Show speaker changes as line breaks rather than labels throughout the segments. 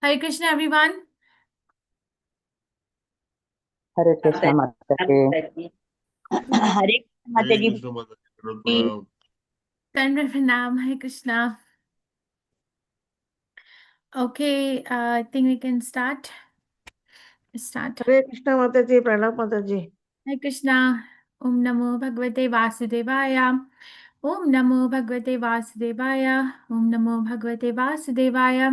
हरे Krishna everyone.
हरे
माता
कृष्णा माता जी।
जी। हरे कृष्ण माता
हरे
जी।
कृष्ण माता जी, प्रणाम प्रणाम।
दंड प्रणाम। Hare Krishna. Okay, I think we can start.
Hare Krishna माता जी, प्रणाम माता जी।
हरे कृष्णा। ओम नमो भगवते वासुदेवाय। ओम नमो भगवते वासुदेवाय। ओम नमो भगवते वासुदेवाय।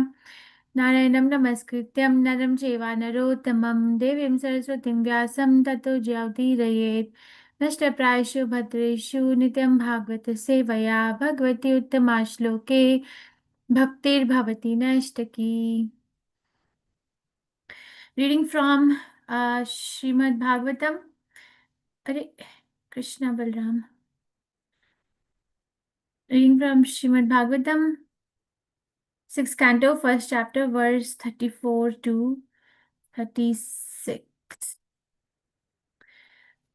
नारायणं नमस्कृत्यं नरं चैव नरोत्तमं देवीं सरस्वतीं व्यासं ततो जयमुदीरयेत्। नष्टप्रायेषु भद्रेषु नित्यं भागवत सेवया भगवती उत्तमा श्लोके भक्तिर्भवति नैष्टकी। Reading from Srimad Bhagavatam. अरे Krishna Balram. Reading from Srimad Bhagavatam, 6th canto, 1st chapter, verse 34 to 36.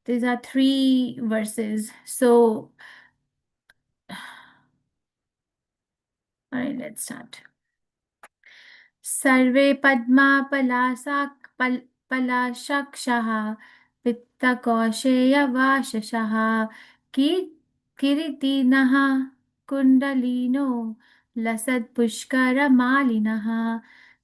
These are three verses. So, all right, let's start. सर्वे पलाशाक्षः वित्तकौशेयवाशसः की किरीटिनः कुण्डलिनो लसत्पुष्करमालिनः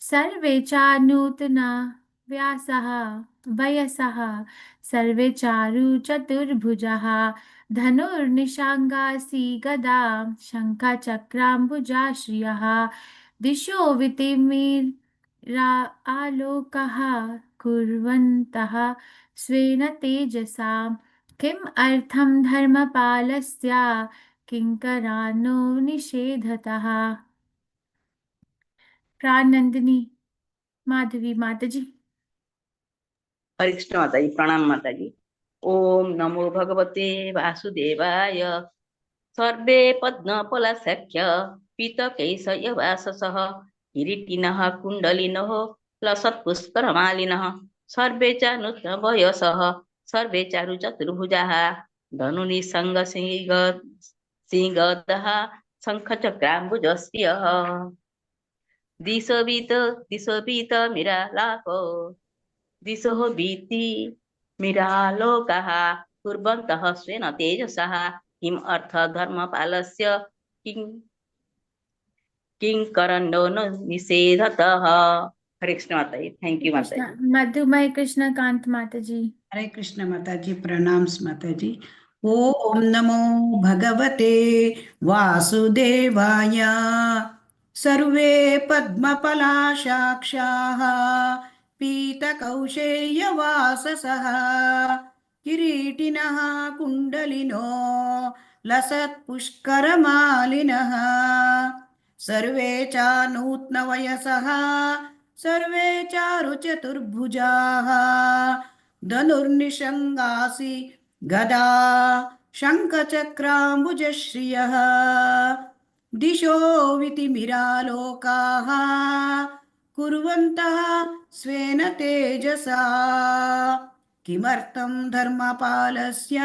सर्वे चानूतना व्यासः वयसः सर्वे चारु चतुर्भुजः धनुर्निशाङ्गासि गदा शङ्खचक्राम्बुजाश्रियः दिशो वितिमिरा आलोकः कुर्वन्तः स्वेन तेजसा किम् अर्थं धर्मपालस्य किङ्करानो निषेधतः। प्राणनंदिनी माधवी माताजी।
हरे कृष्ण माता जी, प्रणाम माता जी। ओम नमो भगवते वासुदेवाय। सर्वे पद्मपलाशक्य पीतकैशयवाससः किरीटिनः कुण्डलिनः लसत्पुष्करमालिनः सर्वे च नूतनवयसः सर्वे चारु चतुर्भुजाः धनुनिसङ्गसिंहदः शङ्खचक्राम्बुजस्यः दिशोऽपीत मिरालाको दिशो भीति मिरालोकाः कुर्वन्तः स्वेन तेजसः किम् अर्थ धर्मपालस्य किं किङ्करन्नो न निषेधतः। हरे कृष्ण माता जी, थैंक यू माता
कृष्णा
जी।
मधुमय कृष्णकांत माताजी।
हरे कृष्ण माता जी, प्रणाम माता जी। ओम नमो भगवते वासुदेवाय। सर्वे पद्मपलाशाक्षाः पीतकौशेयवाससः किरीटिनः कुण्डलिनो लसत्पुष्करमालिनः सर्वे चानूत्नवयसः सर्वे चारुचतुर्भुजाः धनुर्निषङ्गासि गदा शङ्खचक्राम्बुजश्रियः दिशो वितिमिरालोकाः कुर्वन्तः स्वेन तेजसा किमर्थं धर्मपालस्य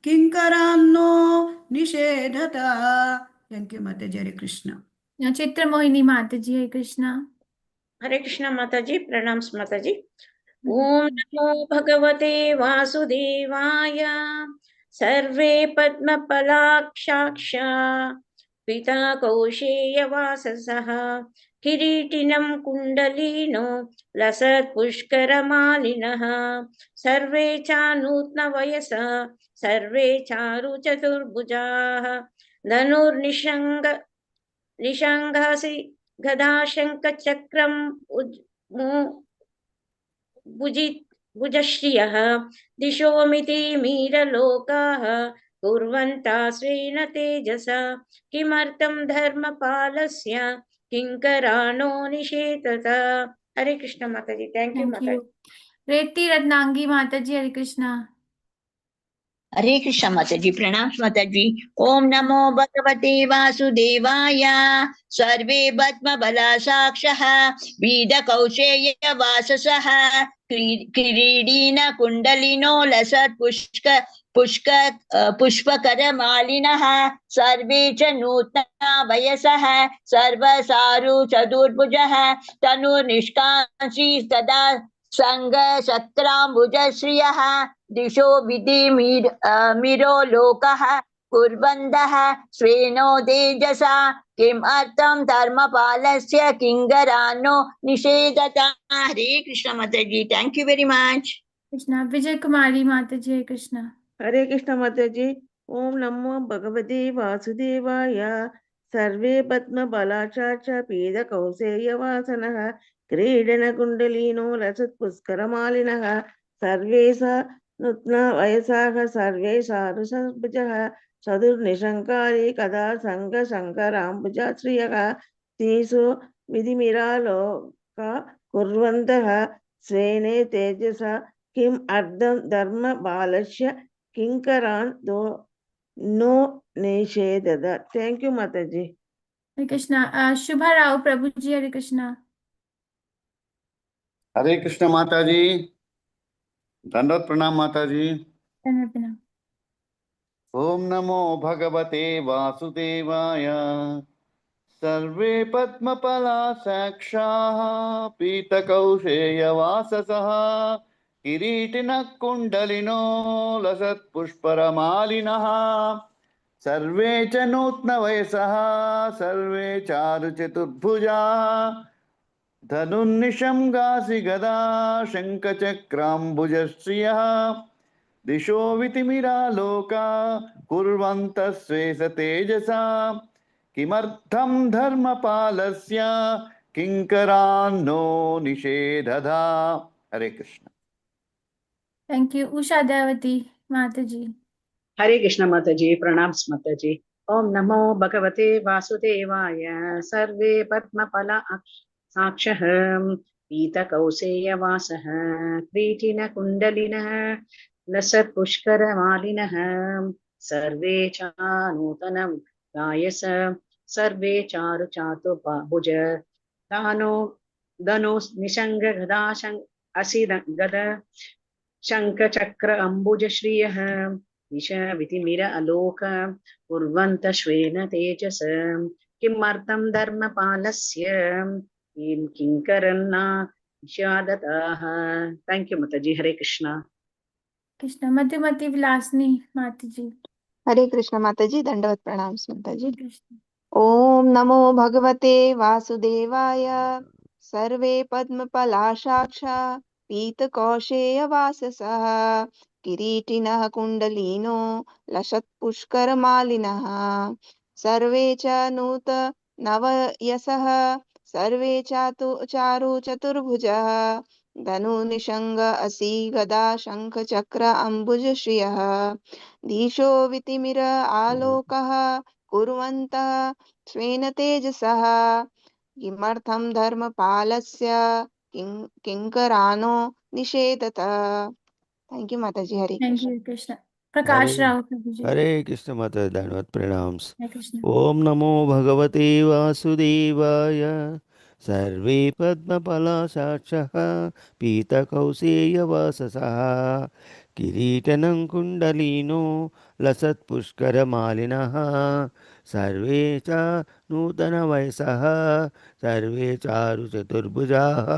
किङ्करान्नो निषेधता। थैंक यू माता जी। हरे कृष्ण।
चित्र मोहिनी माताजी। हरे कृष्णा।
हरे कृष्णा माता जी, प्रणाम माता जी। ओम नमो भगवते वासुदेवाय। सर्वे पद्मपलाक्षाक्ष पीताकौशेयवाससः किरीटिनं कुण्डलिनो लसत्पुष्करमालिनः सर्वे चानूत्नवयसः सर्वे चारुचतुर्भुजाः धनुर्निषङ्ग निषाङ्गासि गदाशङ्खचक्रम् भुजश्रियः दिशोमिति मीरलोकाः कुर्वन्ता स्वेन तेजसा किमर्थं धर्मपालस्य किङ्कराणो निषेधत। हरे कृष्ण माता जी, थैंक यू
थैंक
माता
यू।
जी।
रेती रत्नांगी माताजी। हरे कृष्णा।
हरे कृष्ण माता जी, प्रणाम माता जी। ओम नमो भगवते वासुदेवाय। सर्वे पद्मपलाशाक्षः पीतकौशेयवाससः किरीटिन कुण्डलिनो
पुष्पकरमालिनः सर्वे च नूतना वयसः सर्वसारु चतुर्भुजः तनुर्निष्कांक्षी सदा सङ्गशक्राम्बुजश्रियः दिशो मिरो लोकः कुर्वन्तः स्वेनो तेजसा किम् अर्थं धर्मपालस्य किङ्करानो निषेधता। हरे कृष्ण माताजी, thank you very much.
Krishna. Vijay Kumari माता जी, हरे कृष्णा।
हरे कृष्ण माताजी। ओम नमो भगवते वासुदेवाय। सर्वे पद्मबलाचार्य पीतकौसेयवासनः क्रीडनकुण्डलिनो लसत्पुष्करमालिनः सर्वे स नूत्न वयसाः सर्वे सारुसभुजः चतुर्निशङ्कारे कदा सङ्गशङ्कराम्बुजाश्रियः तेषु विधिमिरालोका कुर्वन्तः स्वेने तेजसा किम अर्धम धर्म बालस्य किंकरान दो नो निषेधद। थैंक यू माताजी।
हरे कृष्णा। शुभा राव प्रभु जी, हरे कृष्णा।
हरे कृष्ण माता जी, दंडवत प्रणाम माता जी।
धन्यवाद प्रणाम।
ओम नमो भगवते वासुदेवाय। सर्वे पद्मपलाशाक्षाः पीतकौशेयवाससः किरीटिनः कुण्डलिनो लसत्पुष्परमालिनः सर्वे च नूत्नवयसः सर्वे चारुचतुर्भुजा धनुर्निशंगासि गदा शङ्खचक्राम्बुजश्रियः दिशो वितिमिरालोका कुर्वन्तः स्वेष तेजसा किमर्थं धर्मपालस्य किङ्करान्नो निषेधधा। हरे कृष्ण।
Thank you. उषा देवती माता जी।
हरे कृष्ण माताजी, प्रणाम माताजी। ओम नमो भगवते वासुदेवाय। सर्वे पद्मफला साक्षः पीतकौसेयवासः क्रीटिनकुण्डलिनः लसत्पुष्करमालिनः सर्वे च नूतनं गायस सर्वे चारुचातुर्भुज दानो धनु निषङ्ग गदा असि गद शङ्खचक्र अम्बुजश्रियः दिश विधिमिर अलोक कुर्वन्त श्वेन तेजस किमर्थं धर्मपालस्य किङ्करन्ना निषादताः। थैंक यू माताजी। हरे कृष्णा।
कृष्णा। मधुमती विलासनी माता जी।
हरे कृष्ण माताजी, दंडवत प्रणाम माताजी।
कृष्ण।
ओम नमो भगवते वासुदेवाय। सर्वे पद्मपलाशाक्षा पीतकौशेयवाससः किरीटिनः कुण्डलिनो लसत्पुष्करमालिनः सर्वे च नूतनवयसः सर्वे चारु चतुर्भुजः धनुनिषङ्ग असि गदा शङ्ख चक्र अम्बुजश्रियः दिशो वितिमिर आलोकः कुर्वन्तः स्वेन तेजसः किमर्थं धर्मपालस्य किङ्करानो निषेधत। थैंक यू माताजी। हरे
थैंक
कृष्ण।
यू कृष्णा। प्रकाश
हरे
राव प्रभु जी।
हरे कृष्ण माता धन्यवाद प्रणाम।
हरे कृष्णा।
ओम नमो भगवते वासुदेवाय। सर्वे पद्मपलाशाक्षः पीतकौसेयवाससः किरीटनं कुण्डलिनो लसत्पुष्करमालिनः सर्वे च नूतनवयसः सर्वे चारुचतुर्भुजाः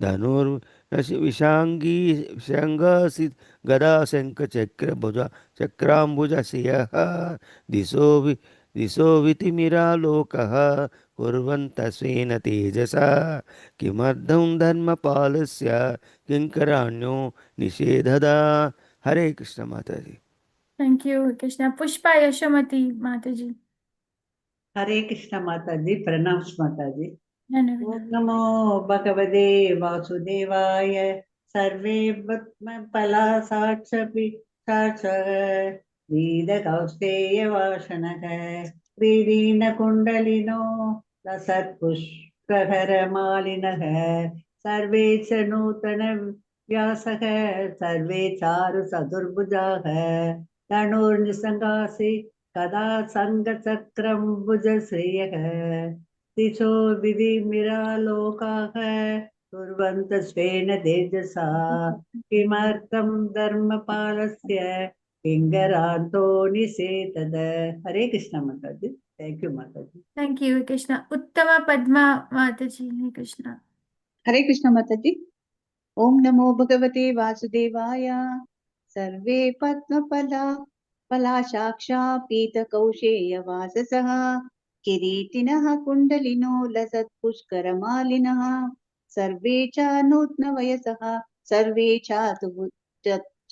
धनुर्विशाङ्गी विशङ्गासि गदा शङ्खचक्रभुजा चक्राम्बुजश्रियः दिशो वितिमिरालोकः कुर्वन्तः स्वेन तेजसा किमर्थं धर्मपालस्य किङ्कराण्यो निषेधदा। हरे कृष्ण माता जी।
Thank you Krishna. पुष्पा यशोमती माता जी।
हरे कृष्ण माताजी, प्रणाम माताजी।
धन्यवाद।
ओम नमो भगवते वासुदेवाय। सर्वे पद्मपलाशाक्षपीताक्षवीदकौस्तेयवासनः क्रीडीनकुण्डलिनो लसत्पुष्पहरमालिनः सर्वे च नूतन व्यासः सर्वे चारु चतुर्भुजाः धनुर्निसङ्गासि कदा सङ्गचक्रं भुजश्रियः दिशो विधिमिरालोकाः कुर्वन्तः स्वेन तेजसा किमर्थं धर्मपालस्य
किङ्करार्थो निषेधद हरे कृष्ण माताजी थैंक यू माताजी
Thank you, Hare Krishna. Uttama Padma Mataji, Hare Krishna.
हरे कृष्ण माताजी ओम नमो भगवते वासुदेवाय सर्वे पद्मफला फलाशाक्षा पीतकौशेयवाससः किरीटिनः कुण्डलिनो लसत्पुष्करमालिनः सर्वे च नूत्नवयसः सर्वे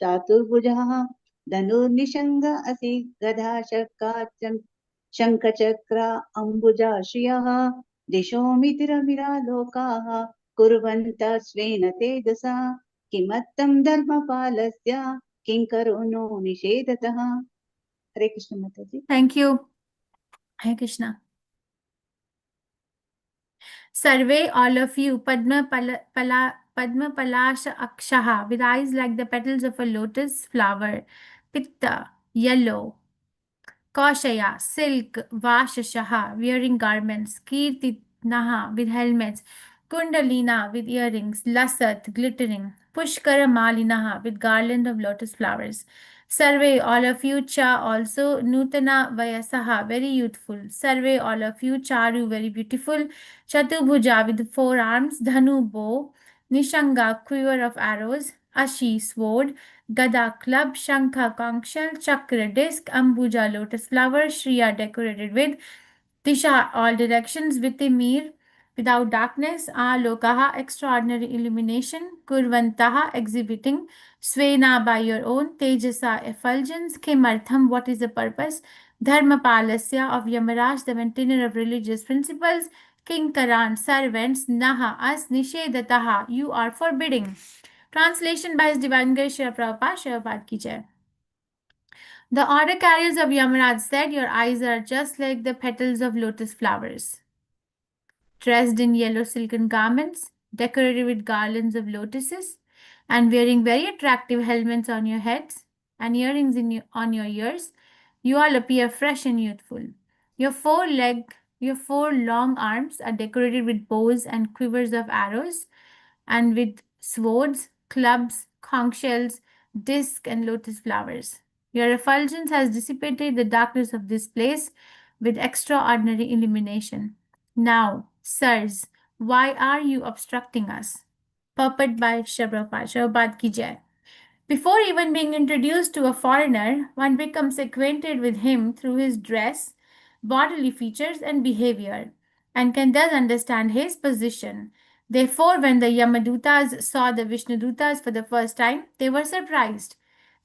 चातुर्भुजः धनुर्निषङ्ग असि गदा शङ्खचक्र अम्बुजाश्रियः दिशो मितिरमिरालोकाः कुर्वन्तः स्वेन तेजसा किमत्तं धर्मपालस्य किङ्करो नो निषेधतः हरे कृष्ण माताजी
Thank you, Hare Krishna. Sarve, all of you, Padma Palasha Akshaha, with eyes like the petals of a lotus flower, Pitta, yellow, Kaushaya, silk, Vashashaha, wearing garments, Kirtinaha, with helmets, Kundalina, with earrings, Lasat, glittering, Pushkara Malinaha, with garland of lotus flowers. Sarve, all of you, Cha, also, Nutana Vayasaha, very youthful. Sarve, all of you, Charu, very beautiful. Chatubhuja, with 4 arms, Dhanu, bow, Nishanga, quiver of arrows, Ashi, sword, Gada, club, Shankha, conch shell, Chakra, disc, Ambuja, lotus flower, Shriya, decorated with Disha, all directions, Vitimir, without darkness, Alokaha, extraordinary illumination, Kurvantaha, exhibiting, Svena, by your own, Tejasa, effulgence, Kimartham, what is the purpose, Dharma Palasya, of Yamaraj, the maintainer of religious principles, Kinkaran, servants, Naha, us, Nishedataha, you are forbidding. Translation by His Divine Grace Srila Prabhupada, Srila Prabhupada Ki Jai. The order carriers of Yamaraj said, your eyes are just like the petals of lotus flowers. Dressed in yellow silken garments, decorated with garlands of lotuses, and wearing very attractive helmets on your heads and earrings on your ears, you all appear fresh and youthful. Your four long arms are decorated with bows and quivers of arrows, and with swords, clubs, conch shells, discs, and lotus flowers. Your effulgence has dissipated the darkness of this place with extraordinary illumination. Now, sirs, why are you obstructing us? Purport by Shabbat Ki Jai. Before even being introduced to a foreigner, one becomes acquainted with him through his dress, bodily features, and behavior, and can thus understand his position. Therefore, when the Yamadutas saw the Vishnudutas for the first time, they were surprised.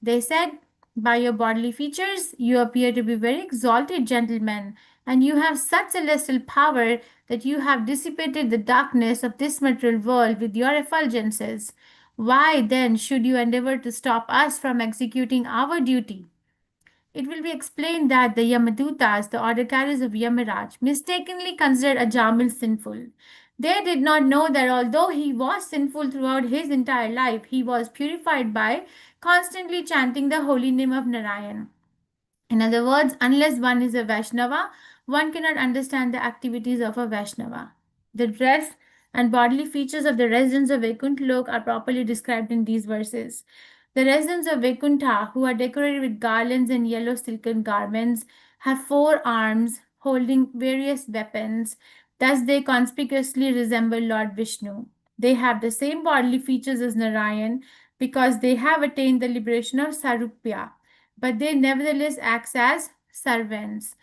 They said, by your bodily features, you appear to be very exalted gentlemen, and you have such celestial power that you have dissipated the darkness of this material world with your effulgences. Why then should you endeavor to stop us from executing our duty? It will be explained that the Yamadutas, the order carriers of Yamaraj, mistakenly considered Ajamil sinful. They did not know that although he was sinful throughout his entire life, he was purified by constantly chanting the holy name of Narayan. In other words, unless one is a Vaishnava, one cannot understand the activities of a Vaishnava. The dress and bodily features of the residents of Vaikuntha Lok are properly described in these verses. The residents of Vaikuntha, who are decorated with garlands and yellow silken garments, have 4 arms holding various weapons. Thus, they conspicuously resemble Lord Vishnu. They have the same bodily features as Narayan because they have attained the liberation of Sarupya, but they nevertheless act as servants.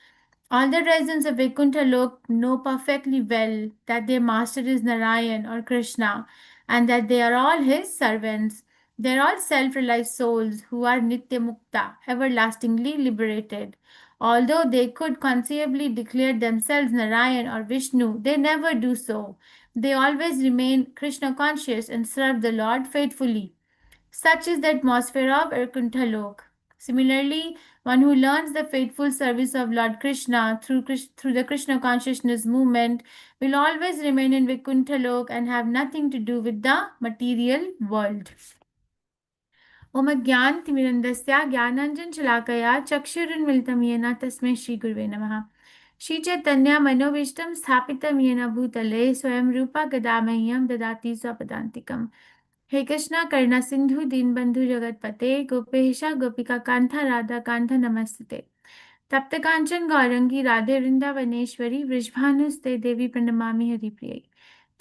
All the residents of Vaikuntha Lok know perfectly well that their master is Narayan or Krishna and that they are all his servants. They are all self-realized souls who are Nitya Mukta, everlastingly liberated. Although they could conceivably declare themselves Narayan or Vishnu, they never do so. They always remain Krishna conscious and serve the Lord faithfully. Such is the atmosphere of Vaikuntha Lok. Similarly, one who learns the faithful service of Lord Krishna through the Krishna consciousness movement will always remain in Vaikuntha Lok and have nothing to do with the material world. ओम ज्ञानतिमिरन्दस्य ज्ञानाञ्जनशलाकया चक्षुरुन्मिलितं येन तस्मै श्रीगुरुवे नमः श्रीचैतन्य मनोभीष्टं स्थापितं येन भूतले स्वयं रूपा गदा मह्यं ददाति स्वपदान्तिकम् हे कृष्णा करुणा सिंधु दीनबंधु जगतपते गोपेशा गोपिका कांता राधा कांता नमस्ते। तप्त कांचन गौरंगी राधे वृंदावनेश्वरी वृषभानुस्ते देवी प्रणमामि हरिप्रिये।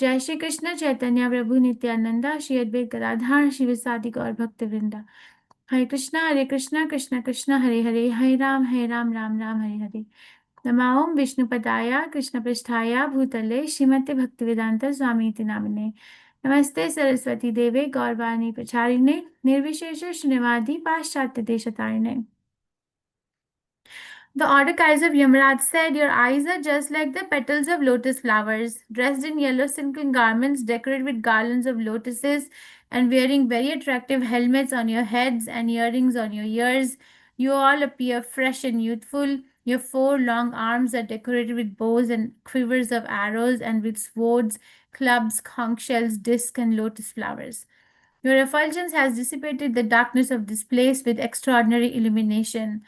जय श्री कृष्ण चैतन्य प्रभु नित्यानंदा श्री अद्वैत गदाधर शिवसादि गौर भक्त वृंदा। हरे कृष्णा कृष्ण कृष्ण हरे हरे हरे राम राम राम हरे हरे। नमो विष्णुपदाय कृष्णपृष्ठाय भूतले श्रीमते भक्तिवेदांत स्वामीति नामिने। नमस्ते सरस्वती देवे गौरवाणी प्रचारिणे निर्विशेष शून्यवादी पाश्चात्य देशतारिणे। The order carriers of Yamaraj said, "Your eyes are just like the petals of lotus flowers, dressed in yellow silken garments decorated with garlands of lotuses, and wearing very attractive helmets on your heads and earrings on your ears. You all appear fresh and youthful. Your 4 long arms are decorated with bows and quivers of arrows, and with swords, clubs, conch shells, discs, and lotus flowers. Your effulgence has dissipated the darkness of this place with extraordinary illumination.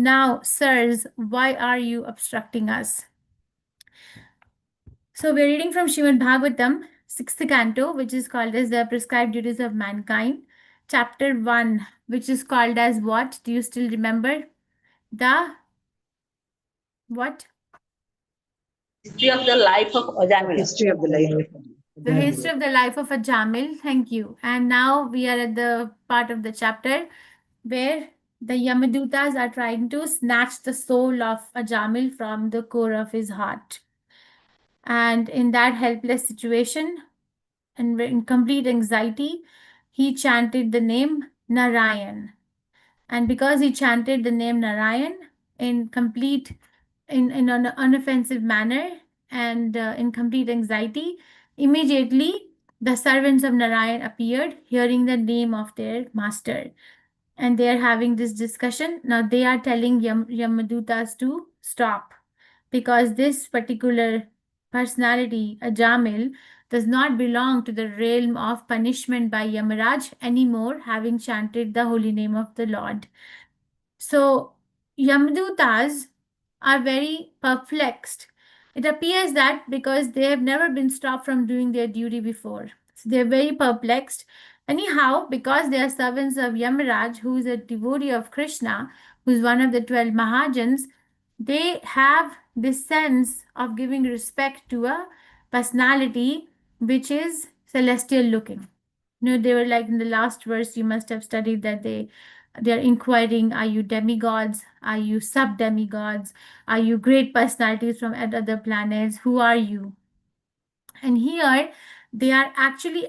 Now, sirs, why are you obstructing us?" So we're reading from Srimad Bhagavatam, 6th canto, which is called as the Prescribed Duties of Mankind. Chapter 1, which is called as what? Do you still remember? The what?
History of the life of Ajamila.
History of the life.
The history of the life of Ajamil. Thank you. And now we are at the part of the chapter where the Yamadutas are trying to snatch the soul of Ajamil from the core of his heart. And in that helpless situation and in complete anxiety, he chanted the name Narayan. And because he chanted the name Narayan in in an unoffensive manner and in complete anxiety, immediately the servants of Narayan appeared, hearing the name of their master. And they are having this discussion. Now they are telling Yamadutas to stop, because this particular personality, Ajamil, does not belong to the realm of punishment by Yamaraj anymore, having chanted the holy name of the Lord. So Yamadutas are very perplexed. It appears that because they have never been stopped from doing their duty before, so they're very perplexed. Anyhow, because they are servants of Yamaraj, who is a devotee of Krishna, who is one of the 12 Mahajans, they have this sense of giving respect to a personality which is celestial looking. You know, they were like in the last verse, you must have studied that they're inquiring, are you demigods? Are you sub-demigods? Are you great personalities from other planets? Who are you? And here they are actually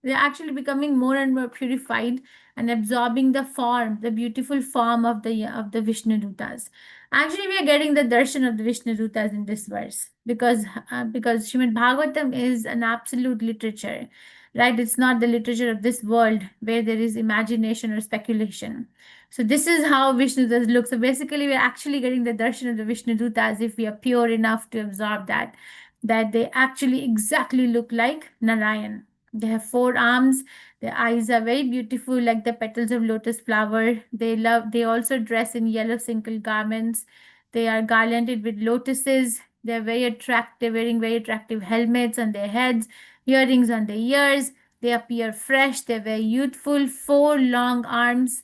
they're actually becoming more and more purified and absorbing the form, the beautiful form of the Vishnu Dutas. Actually, we are getting the darshan of the Vishnu Dutas in this verse because Srimad Bhagavatam is an absolute literature, right? It's not the literature of this world where there is imagination or speculation. So this is how Vishnu Dutas look. So basically, we're actually getting the darshan of the Vishnu Dutas if we are pure enough to absorb that they actually exactly look like Narayan. They have 4 arms. Their eyes are very beautiful, like the petals of lotus flower. They also dress in yellow single garments. They are garlanded with lotuses. They're very attractive, wearing very attractive helmets on their heads, earrings on their ears. They appear fresh. They're very youthful. 4 long arms.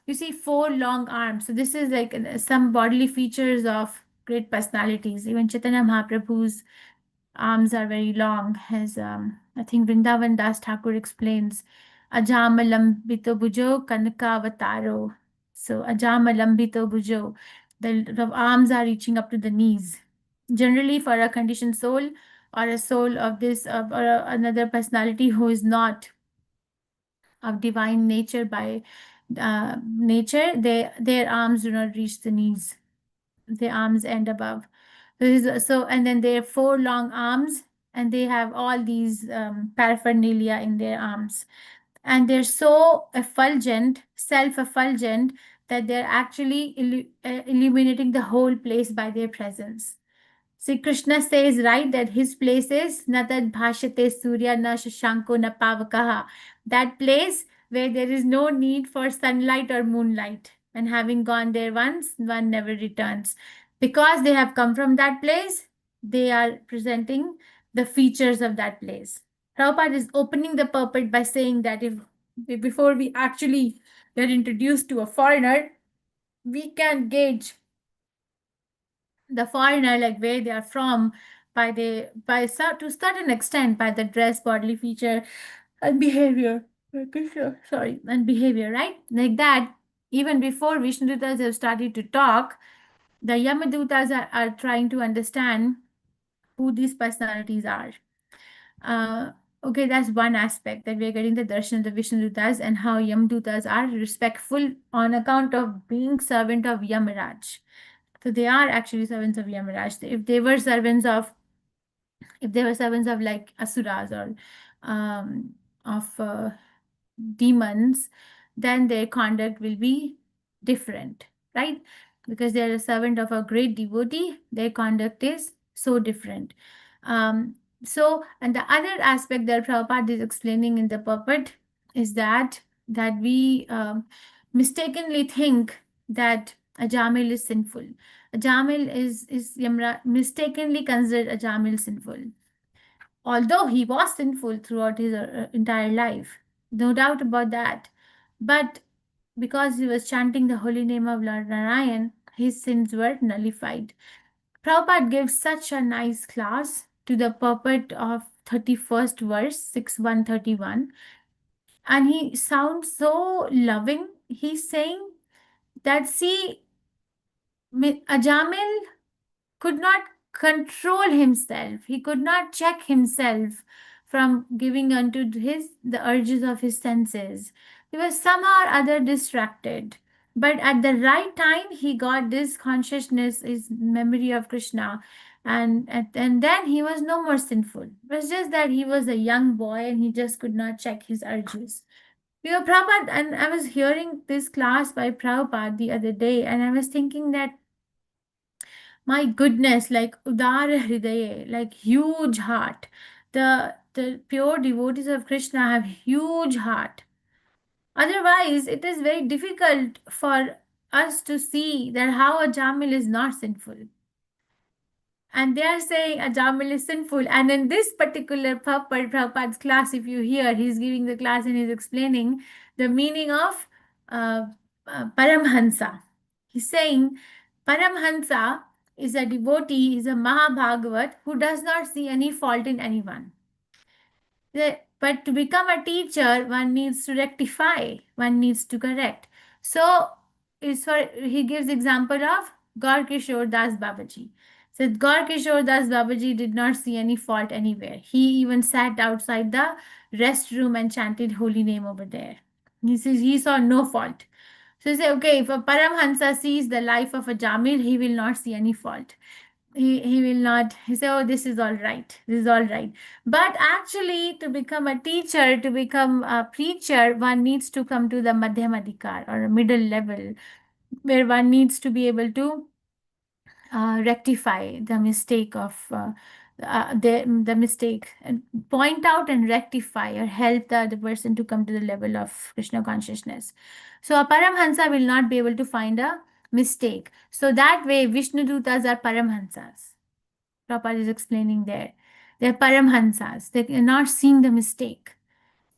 You see 4 long arms. So this is like some bodily features of great personalities. Even Chaitanya Mahaprabhu's arms are very long, as I think Vrindavan Das Thakur explains. Ajamalambito Bhujo Kanakavataro. So Ajamalambito Bhujo. The arms are reaching up to the knees. Generally, for a conditioned soul or a soul of this or another personality who is not of divine nature by nature, their arms do not reach the knees. Their arms end above. So, and then they have 4 long arms, and they have all these paraphernalia in their arms. And they're so effulgent, self-effulgent, that they're actually illuminating the whole place by their presence. See, Krishna says, right, that his place is Natad Bhashate Surya na Shashanko na Pavakaha. That place where there is no need for sunlight or moonlight. And having gone there once, one never returns. Because they have come from that place, they are presenting the features of that place. Prabhupada is opening the purport by saying that before we actually get introduced to a foreigner, we can gauge the foreigner, like where they are from, to certain extent by the dress, bodily feature, and behavior. Sorry, and behavior, right? Like that, even before Vishnudutas have started to talk, the Yamadutas are trying to understand who these personalities are. Okay, that's one aspect, that we are getting the darshan of the Vishnudutas and how Yamadutas are respectful on account of being servant of Yamaraj. So they are actually servants of Yamaraj. If they were servants of like asuras or of demons, then their conduct will be different, right? Because they are a servant of a great devotee, their conduct is so different. And the other aspect that Prabhupada is explaining in the purport is that we mistakenly think that Ajamil is sinful. Ajamil is mistakenly considered Ajamil sinful, although he was sinful throughout his entire life, no doubt about that. But because he was chanting the holy name of Lord Narayan, his sins were nullified. Prabhupada gives such a nice class to the purport of 31st verse, 6.131, and he sounds so loving. He's saying that, see, Ajamil could not control himself. He could not check himself from giving unto the urges of his senses. He was somehow or other distracted. But at the right time, he got this consciousness, his memory of Krishna, and then he was no more sinful. It was just that he was a young boy and he just could not check his urges. Prabhupada, and I was hearing this class by Prabhupada the other day, and I was thinking that, my goodness, like Udara Hridaye, like huge heart. The pure devotees of Krishna have huge heart. Otherwise, it is very difficult for us to see that how a Jamil is not sinful. And they are saying a Jamil is sinful. And in this particular Prabhupada's class, if you hear, he's giving the class and he's explaining the meaning of Paramhansa. He's saying Paramhansa is a devotee, is a Mahabhagavat who does not see any fault in anyone. But to become a teacher, one needs to rectify, one needs to correct. So he gives example of Gaur Kishore Das Babaji. So Gaur Kishore Das Babaji did not see any fault anywhere. He even sat outside the restroom and chanted holy name over there. He says he saw no fault. So you say, okay, if a Paramhansa sees the life of a Jamil, he will not see any fault. He will not, he say, oh, this is all right. This is all right. But actually, to become a teacher, to become a preacher, one needs to come to the Madhyamadikar or a middle level, where one needs to be able to rectify the mistake of the mistake, and point out and rectify or help the other person to come to the level of Krishna consciousness. So a Paramhansa will not be able to find a mistake. So that way, Vishnudutas are Paramhansas. Prabhupada is explaining there. They're Paramhansas. They are not seeing the mistake.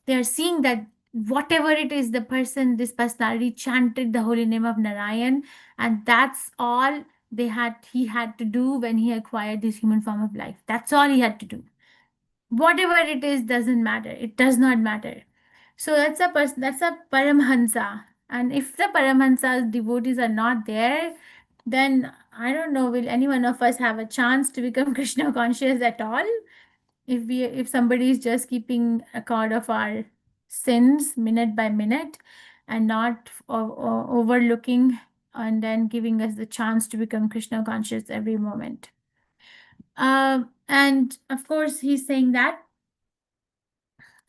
They are seeing that whatever it is, this personality chanted the holy name of Narayan, and that's all he had to do when he acquired this human form of life. That's all he had to do. Whatever it is doesn't matter. It does not matter. So that's a Paramhansa. And if the Paramhansa's devotees are not there, then I don't know, will any one of us have a chance to become Krishna conscious at all? If somebody is just keeping account of our sins minute by minute and not overlooking and then giving us the chance to become Krishna conscious every moment. And of course, he's saying that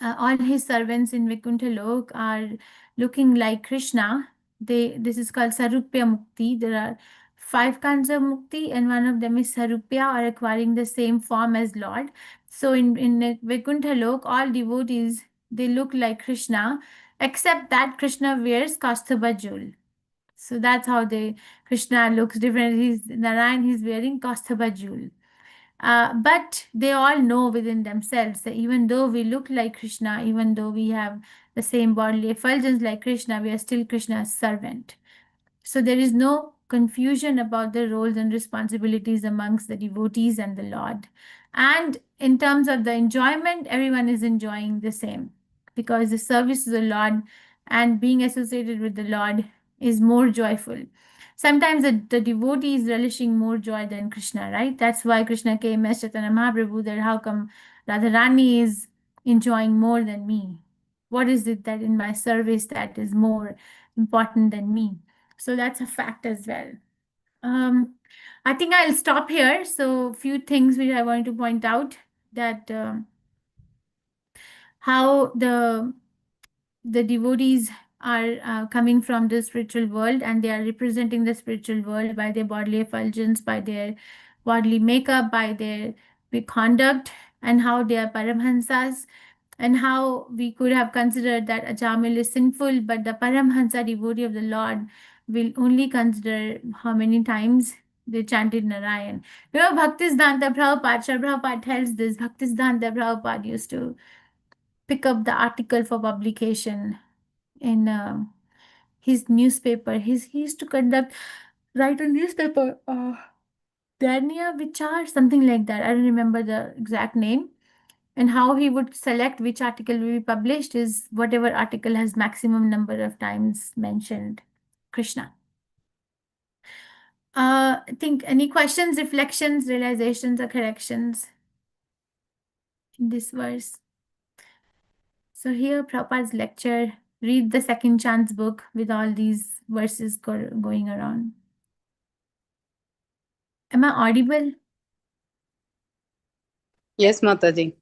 all his servants in Vaikuntha Lok are looking like Krishna. This is called Sarupya Mukti. There are 5 kinds of Mukti, and one of them is Sarupya, or acquiring the same form as Lord. So in Vaikuntha Lok, all devotees, they look like Krishna, except that Krishna wears Kaustubha jewel. So that's how Krishna looks different. Narayan, he's wearing Kaustubha jewel. But they all know within themselves that even though we look like Krishna, even though we have the same bodily effulgence like Krishna, we are still Krishna's servant. So there is no confusion about the roles and responsibilities amongst the devotees and the Lord. And in terms of the enjoyment, everyone is enjoying the same, because the service to the Lord and being associated with the Lord is more joyful. Sometimes the devotee is relishing more joy than Krishna, right? That's why Krishna came as Chaitanya Mahaprabhu, that how come Radharani is enjoying more than me? What is it that in my service that is more important than me? So that's a fact as well. I think I'll stop here. So few things which I wanted to point out, that how the devotees are coming from the spiritual world, and they are representing the spiritual world by their bodily effulgence, by their bodily makeup, by their conduct, and how they are Paramhansas, and how we could have considered that Ajamil is sinful, but the Paramhansa devotee of the Lord will only consider how many times they chanted Narayan. You know, Bhaktisiddhanta Prabhupada, Srila Prabhupada tells this. Bhaktisiddhanta Prabhupada used to pick up the article for publication in his newspaper. He used to write a newspaper, Dharmiya Vichar, something like that. I don't remember the exact name. And how he would select which article will be published is whatever article has maximum number of times mentioned Krishna. I think any questions, reflections, realizations, or corrections in this verse? So here Prabhupada's lecture, read the Second Chance book with all these verses going around. Am I audible?
Yes, Mataji.